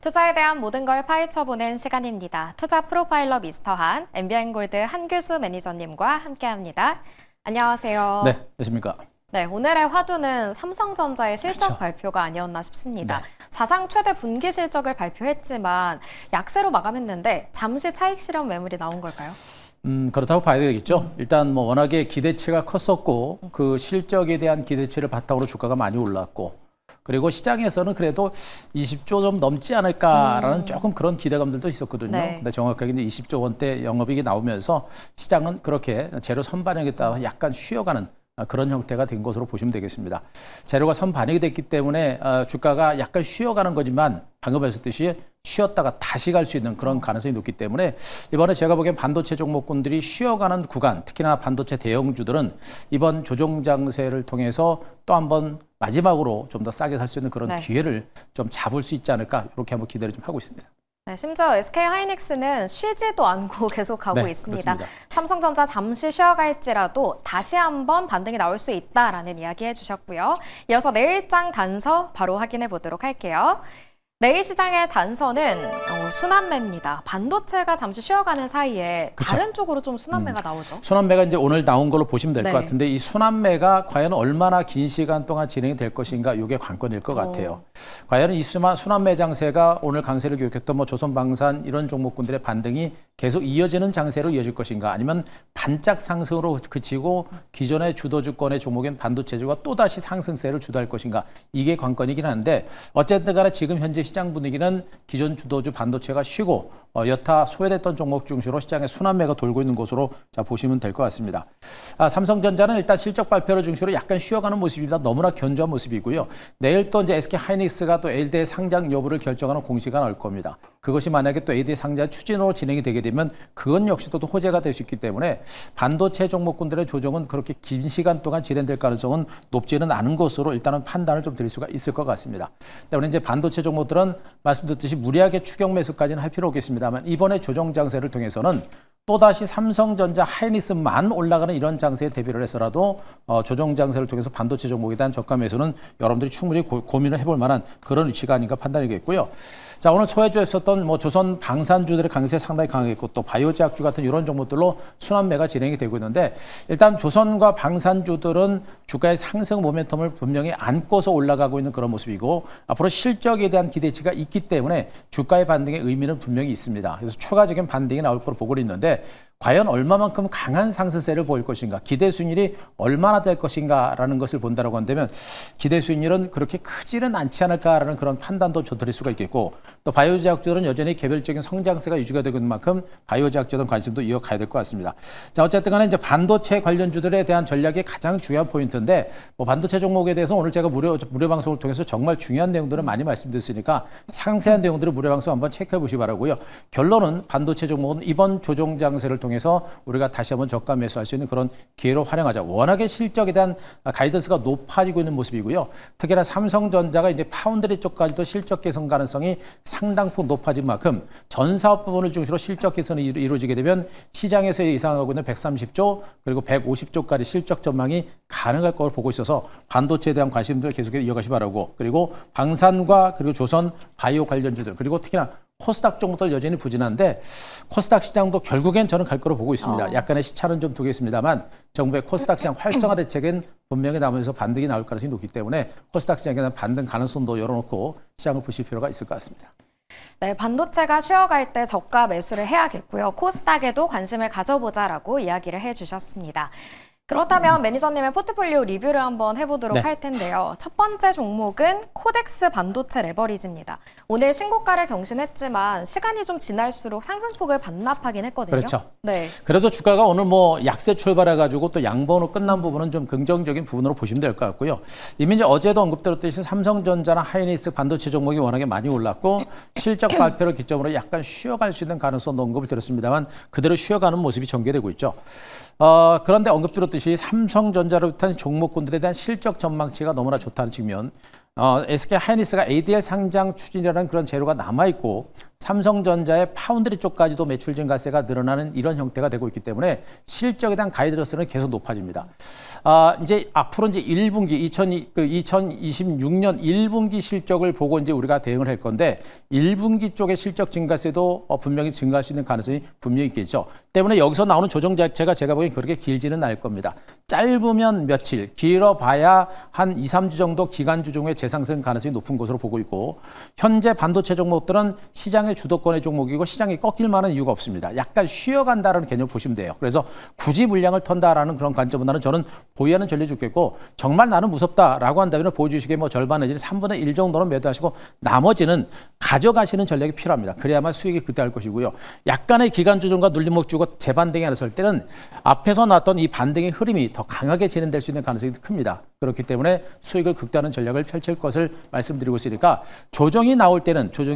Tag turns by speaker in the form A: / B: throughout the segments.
A: 투자에 대한 모든 걸 파헤쳐보는 시간입니다. 투자 프로파일러 미스터 한, MBN골드 한규수 매니저님과 함께합니다. 안녕하세요.
B: 네, 안녕하십니까.
A: 네, 오늘의 화두는 삼성전자의 실적
B: 그렇죠.
A: 발표가 아니었나 싶습니다.
B: 네.
A: 사상 최대 분기 실적을 발표했지만 약세로 마감했는데 잠시 차익 실현 매물이 나온 걸까요?
B: 그렇다고 봐야 되겠죠. 일단 뭐 워낙에 기대치가 컸었고 그 실적에 대한 기대치를 바탕으로 주가가 많이 올랐고 그리고 시장에서는 그래도 20조 좀 넘지 않을까라는 조금 그런 기대감들도 있었거든요.
A: 네.
B: 근데 정확하게 이제 20조 원대 영업이익이 나오면서 시장은 그렇게 재료 선반영에 따라 약간 쉬어가는 그런 형태가 된 것으로 보시면 되겠습니다. 재료가 선반영이 됐기 때문에 주가가 약간 쉬어가는 거지만 방금 말씀드렸듯이 쉬었다가 다시 갈 수 있는 그런 가능성이 높기 때문에 이번에 제가 보기엔 반도체 종목군들이 쉬어가는 구간, 특히나 반도체 대형주들은 이번 조정 장세를 통해서 또 한번 마지막으로 좀 더 싸게 살 수 있는 그런
A: 네.
B: 기회를 좀 잡을 수 있지 않을까 이렇게 한번 기대를 좀 하고 있습니다.
A: 네, 심지어 SK하이닉스는 쉬지도 않고 계속 가고
B: 네,
A: 있습니다.
B: 그렇습니다.
A: 삼성전자 잠시 쉬어갈지라도 다시 한번 반등이 나올 수 있다라는 이야기 해주셨고요. 이어서 내일장 단서 바로 확인해 보도록 할게요. 내일 시장의 단서는 순환매입니다. 반도체가 잠시 쉬어가는 사이에
B: 그쵸.
A: 다른 쪽으로 좀 순환매가 나오죠.
B: 순환매가 이제 오늘 나온 걸로 보시면 될 것
A: 네.
B: 같은데 이 순환매가 과연 얼마나 긴 시간 동안 진행이 될 것인가 이게 관건일 것 같아요. 과연 이 순환매 장세가 오늘 강세를 기록했던 뭐 조선방산 이런 종목군들의 반등이 계속 이어지는 장세로 이어질 것인가 아니면 반짝 상승으로 그치고 기존의 주도주권의 종목인 반도체주가 또다시 상승세를 주도할 것인가 이게 관건이긴 한데 어쨌든 간에 지금 현재 시장 분위기는 기존 주도주 반도체가 쉬고 여타 소외됐던 종목 중심으로 시장에 순환매가 돌고 있는 것으로 보시면 될 것 같습니다. 삼성전자는 일단 실적 발표를 중심으로 약간 쉬어가는 모습입니다. 너무나 견조한 모습이고요. 내일 또 이제 SK하이닉스가 또 AD의 상장 여부를 결정하는 공시가 나올 겁니다. 그것이 만약에 또 AD의 상장 추진으로 진행이 되게 되면 그건 역시도 또 호재가 될 수 있기 때문에 반도체 종목군들의 조정은 그렇게 긴 시간 동안 진행될 가능성은 높지는 않은 것으로 일단은 판단을 좀 드릴 수가 있을 것 같습니다. 때문에 이제 반도체 종목들은 말씀드렸듯이 무리하게 추격 매수까지는 할 필요 없겠습니다만 이번에 조정 장세를 통해서는 또다시 삼성전자, 하이닉스만 올라가는 이런 장세에 대비를 해서라도 조정 장세를 통해서 반도체 종목에 대한 저가 매수는 여러분들이 충분히 고민을 해볼 만한 그런 위치가 아닌가 판단이겠고요. 자, 오늘 소외주였었던 뭐 조선 방산주들의 강세 상당히 강하겠고 또 바이오제약주 같은 이런 종목들로 순환매가 진행이 되고 있는데 일단 조선과 방산주들은 주가의 상승 모멘텀을 분명히 안고서 올라가고 있는 그런 모습이고 앞으로 실적에 대한 기대치가 있기 때문에 주가의 반등의 의미는 분명히 있습니다. 그래서 추가적인 반등이 나올 거로 보고 있는데 과연 얼마만큼 강한 상승세를 보일 것인가, 기대 수익률이 얼마나 될 것인가라는 것을 본다라고 한다면 기대 수익률은 그렇게 크지는 않지 않을까라는 그런 판단도 드릴 수가 있겠고 또 바이오제약주들은 여전히 개별적인 성장세가 유지가 되고 있는 만큼 바이오제약주들은 관심도 이어가야 될 것 같습니다. 자, 어쨌든 간에 이제 반도체 관련주들에 대한 전략이 가장 중요한 포인트인데 뭐 반도체 종목에 대해서 오늘 제가 무료 방송을 통해서 정말 중요한 내용들을 많이 말씀드렸으니까 상세한 내용들을 무료 방송 한번 체크해 보시기 바라고요. 결론은 반도체 종목은 이번 조정 장세를 통해서 우리가 다시 한번 저가 매수할 수 있는 그런 기회로 활용하자. 워낙에 실적에 대한 가이던스가 높아지고 있는 모습이고요. 특히나 삼성전자가 이제 파운드리 쪽까지도 실적 개선 가능성이 상당폭 높아진 만큼 전 사업 부분을 중심으로 실적 개선이 이루어지게 되면 시장에서 예상하고 있는 130조 그리고 150조까지 실적 전망이 가능할 것으로 보고 있어서 반도체에 대한 관심들 계속해서 이어가시 바라고 그리고 방산과 그리고 조선 바이오 관련주들 그리고 특히나 코스닥 종목들 여전히 부진한데 코스닥 시장도 결국엔 저는 갈 거로 보고 있습니다. 약간의 시차는 좀 두겠습니다만 정부의 코스닥 시장 활성화 대책은 분명히 나오면서 반등이 나올 가능성이 높기 때문에 코스닥 시장에 대한 반등 가능성도 열어놓고 시장을 보실 필요가 있을 것 같습니다.
A: 네, 반도체가 쉬어갈 때 저가 매수를 해야겠고요. 코스닥에도 관심을 가져보자라고 이야기를 해주셨습니다. 그렇다면 매니저님의 포트폴리오 리뷰를 한번 해보도록
B: 네.
A: 할 텐데요. 첫 번째 종목은 코덱스 반도체 레버리지입니다. 오늘 신고가를 경신했지만 시간이 좀 지날수록 상승폭을 반납하긴 했거든요.
B: 그렇죠.
A: 네.
B: 그래도 주가가 오늘 뭐 약세 출발해가지고 또 양봉으로 끝난 부분은 좀 긍정적인 부분으로 보시면 될 것 같고요. 이미 이제 어제도 언급드렸듯이 삼성전자나 하이닉스 반도체 종목이 워낙에 많이 올랐고 실적 발표를 기점으로 약간 쉬어갈 수 있는 가능성도 언급을 드렸습니다만 그대로 쉬어가는 모습이 전개되고 있죠. 그런데 언급드렸듯이 삼성전자를 비롯한 종목군들에 대한 실적 전망치가 너무나 좋다는 측면, SK 하이닉스가 ADR 상장 추진이라는 그런 재료가 남아있고 삼성전자의 파운드리 쪽까지도 매출 증가세가 늘어나는 이런 형태가 되고 있기 때문에 실적에 대한 가이드로서는 계속 높아집니다. 이제 앞으로 이제 1분기 2026년 1분기 실적을 보고 이제 우리가 대응을 할 건데 1분기 쪽의 실적 증가세도 분명히 증가할 수 있는 가능성이 분명히 있겠죠. 때문에 여기서 나오는 조정 자체가 제가 보기엔 그렇게 길지는 않을 겁니다. 짧으면 며칠, 길어봐야 한 2, 3주 정도 기간주 중에 재상승 가능성이 높은 것으로 보고 있고 현재 반도체 종목들은 시장의 주도권의 종목이고 시장이 꺾일 만한 이유가 없습니다. 약간 쉬어간다라는 개념을 보시면 돼요. 그래서 굳이 물량을 턴다라는 그런 관점보다는 저는 보유하는 전략이 좋겠고 정말 나는 무섭다라고 한다면 보여주시기에 뭐 절반 내지는 3분의 1 정도는 매도하시고 나머지는 가져가시는 전략이 필요합니다. 그래야만 수익이 그대할 것이고요. 약간의 기간주종과 눌림목 주고 재반등이 나설 때는 앞에서 나왔던 이 반등의 흐름이 더 강하게 진행될 수 있는 가능성이 큽니다. 그렇기 때문에 수익을 극대화하는 전략을 펼칠 것을 말씀드리고 있으니까 조정이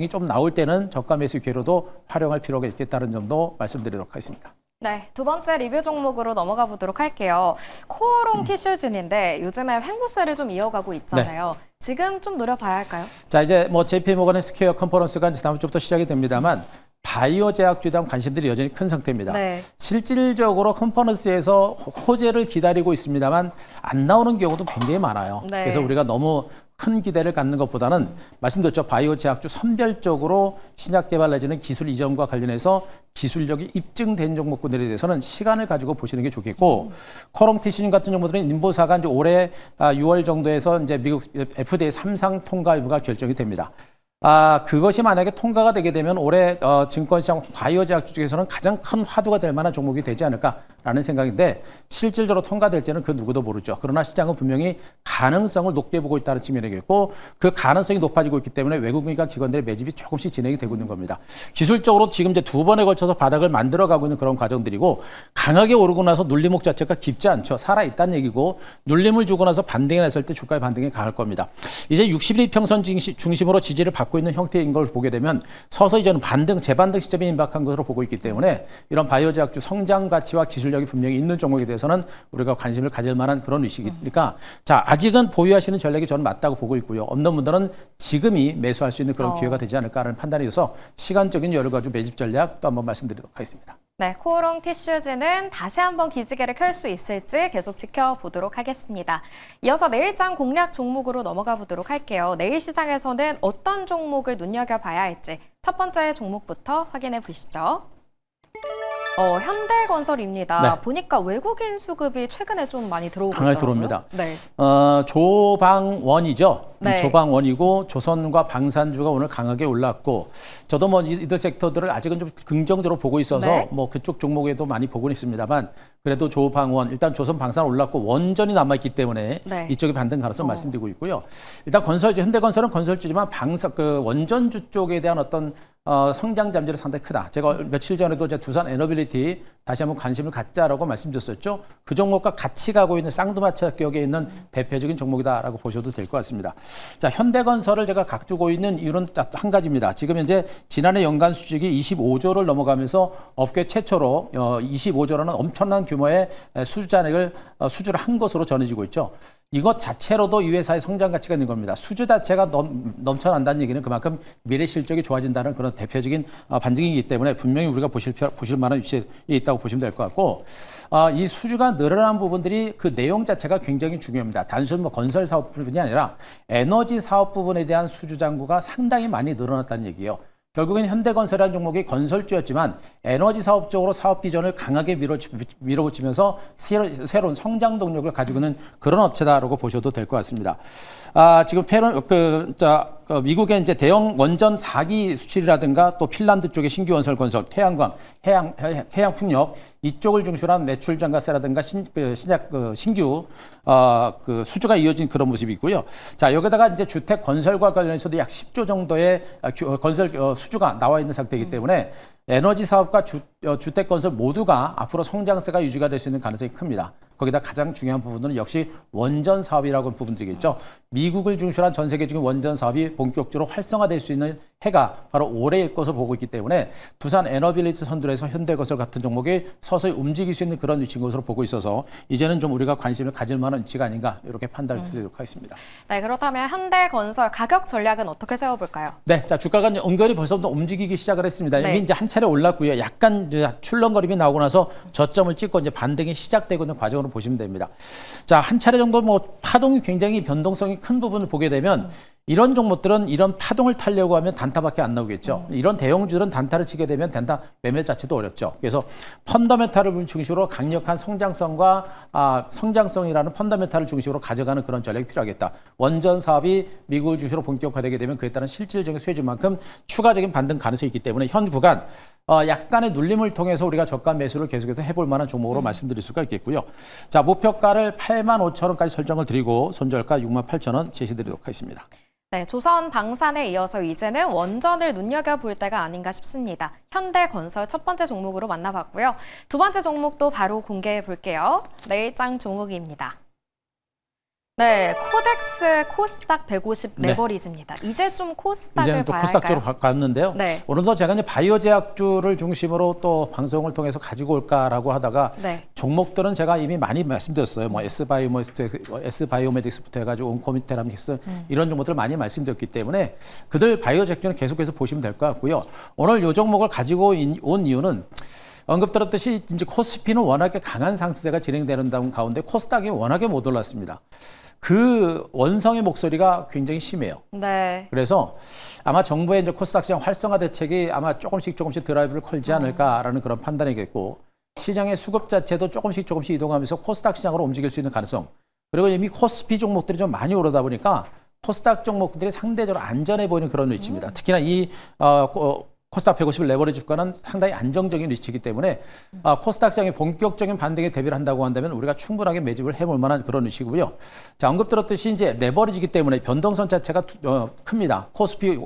B: 좀 나올 때는 저가 매수 기회로도 활용할 필요가 있겠다는 점도 말씀드리도록 하겠습니다.
A: 네, 두 번째 리뷰 종목으로 넘어가 보도록 할게요. 코오롱 티슈진인데 요즘에 횡보세를 좀 이어가고 있잖아요. 네. 지금 좀 노려봐야 할까요?
B: 자, 이제 뭐 JP모건 헬스케어 컨퍼런스가 이제 다음 주부터 시작이 됩니다만 바이오 제약주에 대한 관심들이 여전히 큰 상태입니다. 네. 실질적으로 컨퍼런스에서 호재를 기다리고 있습니다만 안 나오는 경우도 굉장히 많아요. 네. 그래서 우리가 너무 큰 기대를 갖는 것보다는 말씀드렸죠. 바이오 제약주 선별적으로 신약 개발 내지는 기술 이전과 관련해서 기술력이 입증된 종목군들에 대해서는 시간을 가지고 보시는 게 좋겠고 코오롱 티슈진 같은 종목들은 인보사가 이제 올해 6월 정도에서 이제 미국 FDA 3상 통과 여부가 결정이 됩니다. 그것이 만약에 통과가 되게 되면 올해 증권시장 바이오 제약주 중에서는 가장 큰 화두가 될 만한 종목이 되지 않을까라는 생각인데 실질적으로 통과될지는 그 누구도 모르죠. 그러나 시장은 분명히 가능성을 높게 보고 있다는 측면이겠고 그 가능성이 높아지고 있기 때문에 외국인과 기관들의 매집이 조금씩 진행이 되고 있는 겁니다. 기술적으로 지금 이제 두 번에 걸쳐서 바닥을 만들어가고 있는 그런 과정들이고 강하게 오르고 나서 눌림목 자체가 깊지 않죠. 살아있다는 얘기고 눌림을 주고 나서 반등이 났을 때 주가의 반등이 강할 겁니다. 이제 60일 평선 중심으로 지지를 받고 있는 형태인 걸 보게 되면 서서히 저는 재반등 시점에 임박한 것으로 보고 있기 때문에 이런 바이오 제약주 성장 가치와 기술력이 분명히 있는 종목에 대해서는 우리가 관심을 가질 만한 그런 의식이니까 자, 아직은 보유하시는 전략이 저는 맞다고 보고 있고요. 없는 분들은 지금이 매수할 수 있는 그런 기회가 되지 않을까라는 판단이 있어서 시간적인 여러 가지 매집 전략 또 한번 말씀드리도록 하겠습니다.
A: 네, 코오롱 티슈즈는 다시 한번 기지개를 켤 수 있을지 계속 지켜보도록 하겠습니다. 이어서 내일장 공략 종목으로 넘어가 보도록 할게요. 내일 시장에서는 어떤 종목을 눈여겨봐야 할지 첫 번째 종목부터 확인해 보시죠. 현대건설입니다. 네. 보니까 외국인 수급이 최근에 좀 많이 들어오고 있더라고요.
B: 들어옵니다. 네. 조방원이죠. 네. 조방원이고 조선과 방산주가 오늘 강하게 올랐고 저도 뭐 이들 섹터들을 아직은 좀 긍정적으로 보고 있어서 네. 뭐 그쪽 종목에도 많이 보고는 있습니다만 그래도 조방원 일단 조선 방산 올랐고 원전이 남아있기 때문에 네. 이쪽에 반등 가능성 말씀드리고 있고요. 일단 건설주 현대건설은 건설주지만 원전주 쪽에 대한 어떤 성장 잠재력이 상당히 크다. 제가 며칠 전에도 두산 에너빌리티 다시 한번 관심을 갖자라고 말씀드렸었죠. 그 종목과 같이 가고 있는 쌍두마차격에 있는 대표적인 종목이다라고 보셔도 될 것 같습니다. 자, 현대건설을 제가 각주고 있는 이유는 딱 한 가지입니다. 지금 현재 지난해 연간 수익이 25조를 넘어가면서 업계 최초로 25조라는 엄청난 규모의 수주를 한 것으로 전해지고 있죠. 이것 자체로도 이 회사의 성장 가치가 있는 겁니다. 수주 자체가 넘쳐난다는 얘기는 그만큼 미래 실적이 좋아진다는 그런 대표적인 반증이기 때문에 분명히 우리가 보실 만한 위치에 있다고 보시면 될 것 같고 이 수주가 늘어난 부분들이 그 내용 자체가 굉장히 중요합니다. 단순 뭐 건설 사업 부분이 아니라 에너지 사업 부분에 대한 수주 잔고가 상당히 많이 늘어났다는 얘기예요. 결국엔 현대건설이라는 종목이 건설주였지만 에너지 사업 쪽으로 사업 비전을 강하게 밀어붙이면서 새로운 성장 동력을 가지고 있는 그런 업체다라고 보셔도 될 것 같습니다. 지금 미국의 이제 대형 원전 4기 수출이라든가 또 핀란드 쪽의 신규 건설 태양광, 해양 풍력 이쪽을 중심으로 한 매출 증가세라든가 신규 수주가 이어진 그런 모습이 있고요. 자, 여기다가 이제 주택 건설과 관련해서도 약 10조 정도의 건설 수주가 나와 있는 상태이기 때문에 에너지 사업과 주택 건설 모두가 앞으로 성장세가 유지가 될 수 있는 가능성이 큽니다. 거기다 가장 중요한 부분은 역시 원전 사업이라고 하는 부분들이겠죠. 미국을 중심으로 한 전 세계적인 원전 사업이 본격적으로 활성화될 수 있는 해가 바로 올해일 것으로 보고 있기 때문에 두산 에너빌리티 선두에서 현대건설 같은 종목이 서서히 움직일 수 있는 그런 위치인 것으로 보고 있어서 이제는 좀 우리가 관심을 가질 만한 위치가 아닌가 이렇게 판단을 드리도록 하겠습니다.
A: 네, 그렇다면 현대건설 가격 전략은 어떻게 세워볼까요?
B: 네, 자 주가가 이제 은근히 벌써부터 움직이기 시작을 했습니다.
A: 네.
B: 이미 이제 한 차례 올랐고요. 약간 이제 출렁거림이 나오고 나서 저점을 찍고 이제 반등이 시작되고 있는 과정으로 보시면 됩니다. 자, 한 차례 정도 뭐 파동이 굉장히 변동성이 큰 부분을 보게 되면 이런 종목들은 이런 파동을 타려고 하면 단타밖에 안 나오겠죠. 이런 대형주들은 단타를 치게 되면 단타 매매 자체도 어렵죠. 그래서 펀더멘탈을 중심으로 강력한 성장성이라는 펀더멘탈을 중심으로 가져가는 그런 전략이 필요하겠다. 원전 사업이 미국을 중심으로 본격화되게 되면 그에 따른 실질적인 수혜주만큼 추가적인 반등 가능성이 있기 때문에 현 구간 약간의 눌림을 통해서 우리가 저가 매수를 계속해서 해볼 만한 종목으로 말씀드릴 수가 있겠고요. 자, 목표가를 85,000원까지 설정을 드리고 손절가 68,000원 제시드리도록 하겠습니다.
A: 네, 조선 방산에 이어서 이제는 원전을 눈여겨볼 때가 아닌가 싶습니다. 현대건설 첫 번째 종목으로 만나봤고요. 두 번째 종목도 바로 공개해 볼게요. 내일장 종목입니다. 네, 코덱스 코스닥 150
B: 네.
A: 레버리지입니다. 이제 좀 코스닥을
B: 이제는 또
A: 봐야
B: 코스닥
A: 할까요?
B: 쪽으로 갔는데요.
A: 네.
B: 오늘도 제가 이제 바이오 제약주를 중심으로 또 방송을 통해서 가지고 올까라고 하다가
A: 네.
B: 종목들은 제가 이미 많이 말씀드렸어요. 뭐 S바이오메딕스부터 해가지고 온코미테라믹스 이런 종목들 많이 말씀드렸기 때문에 그들 바이오 제약주는 계속해서 보시면 될 것 같고요. 오늘 이 종목을 가지고 온 이유는 언급드렸듯이 이제 코스피는 워낙에 강한 상승세가 진행되는 가운데 코스닥이 워낙에 못 올랐습니다. 그 원성의 목소리가 굉장히 심해요.
A: 네.
B: 그래서 아마 정부의 이제 코스닥 시장 활성화 대책이 아마 조금씩 드라이브를 걸지 않을까라는 그런 판단이겠고 시장의 수급 자체도 조금씩 이동하면서 코스닥 시장으로 움직일 수 있는 가능성. 그리고 이미 코스피 종목들이 좀 많이 오르다 보니까 코스닥 종목들이 상대적으로 안전해 보이는 그런 위치입니다. 특히나 이 코스닥 150 레버리지 주가는 상당히 안정적인 위치이기 때문에 코스닥 시장의 본격적인 반등에 대비를 한다고 한다면 우리가 충분하게 매집을 해볼 만한 그런 위치고요. 자, 언급 들었듯이 이제 레버리지기 때문에 변동성 자체가 큽니다. 코스피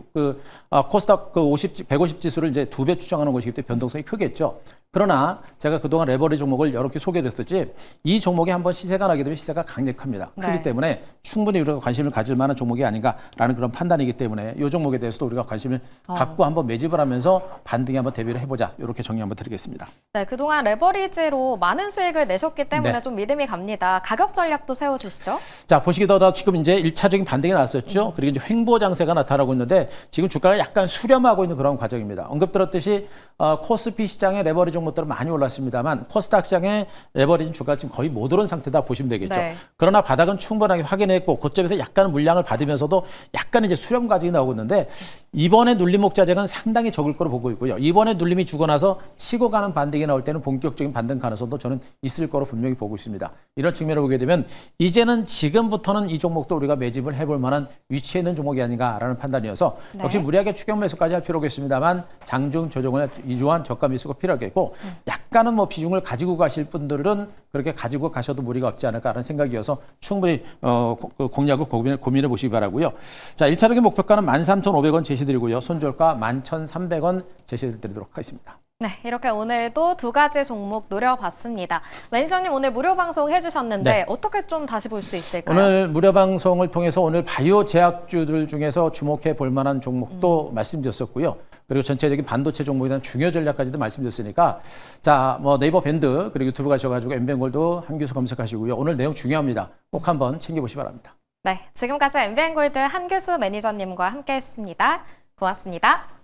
B: 코스닥 150 지수를 이제 2배 추정하는 것이기 때문에 변동성이 크겠죠. 그러나 제가 그동안 레버리지 종목을 여러 개 소개했었지 이 종목에 한번 시세가 나게 되면 시세가 강력합니다.
A: 네.
B: 그렇기 때문에 충분히 우리가 관심을 가질 만한 종목이 아닌가라는 그런 판단이기 때문에 이 종목에 대해서도 우리가 관심을 갖고 한번 매집을 하면서 반등에 한번 대비를 해보자. 이렇게 정리 한번 드리겠습니다.
A: 네, 그동안 레버리지로 많은 수익을 내셨기 때문에
B: 네.
A: 좀 믿음이 갑니다. 가격 전략도 세워주시죠.
B: 자, 보시기더라 지금 이제 1차적인 반등이 나왔었죠. 그리고 이제 횡보 장세가 나타나고 있는데 지금 주가가 약간 수렴하고 있는 그런 과정입니다. 언급 들었듯이 코스피 시장의 레버리지 종목들은 많이 올랐습니다만 코스닥 시장의 레버리지 주가가 지금 거의 못 오른 상태다 보시면 되겠죠.
A: 네.
B: 그러나 바닥은 충분하게 확인했고 고점에서 약간 물량을 받으면서도 약간 이제 수렴 과정이 나오고 있는데 이번에 눌림 목자재는 상당히 적을 거로 보고 있고요. 이번에 눌림이 주고 나서 치고 가는 반등이 나올 때는 본격적인 반등 가능성도 저는 있을 거로 분명히 보고 있습니다. 이런 측면을 보게 되면 이제는 지금부터는 이 종목도 우리가 매집을 해볼 만한 위치에 있는 종목이 아닌가라는 판단이어서
A: 네.
B: 역시 무리하게 추격 매수까지 할 필요가 있습니다만 장중 조정을 위주한 저가 매수가 필요하겠고 약간은 뭐 비중을 가지고 가실 분들은 그렇게 가지고 가셔도 무리가 없지 않을까라는 생각이어서 충분히 공략을 고민해 보시기 바라고요. 자, 1차적인 목표가는 13,500원 제시드리고요. 손절가 11,300원 제시드리도록 하겠습니다.
A: 네, 이렇게 오늘도 두 가지 종목 노려봤습니다. 매니저님 오늘 무료 방송 해주셨는데
B: 네.
A: 어떻게 좀 다시 볼 수 있을까요?
B: 오늘 무료 방송을 통해서 오늘 바이오 제약주들 중에서 주목해 볼 만한 종목도 말씀드렸었고요. 그리고 전체적인 반도체 종목에 대한 중요 전략까지도 말씀드렸으니까 자, 뭐 네이버 밴드 그리고 유튜브 가셔가지고 엠뱅골드 한규수 검색하시고요. 오늘 내용 중요합니다. 꼭 한번 챙겨보시기 바랍니다.
A: 네, 지금까지 MBN골드 한규수 매니저님과 함께했습니다. 고맙습니다.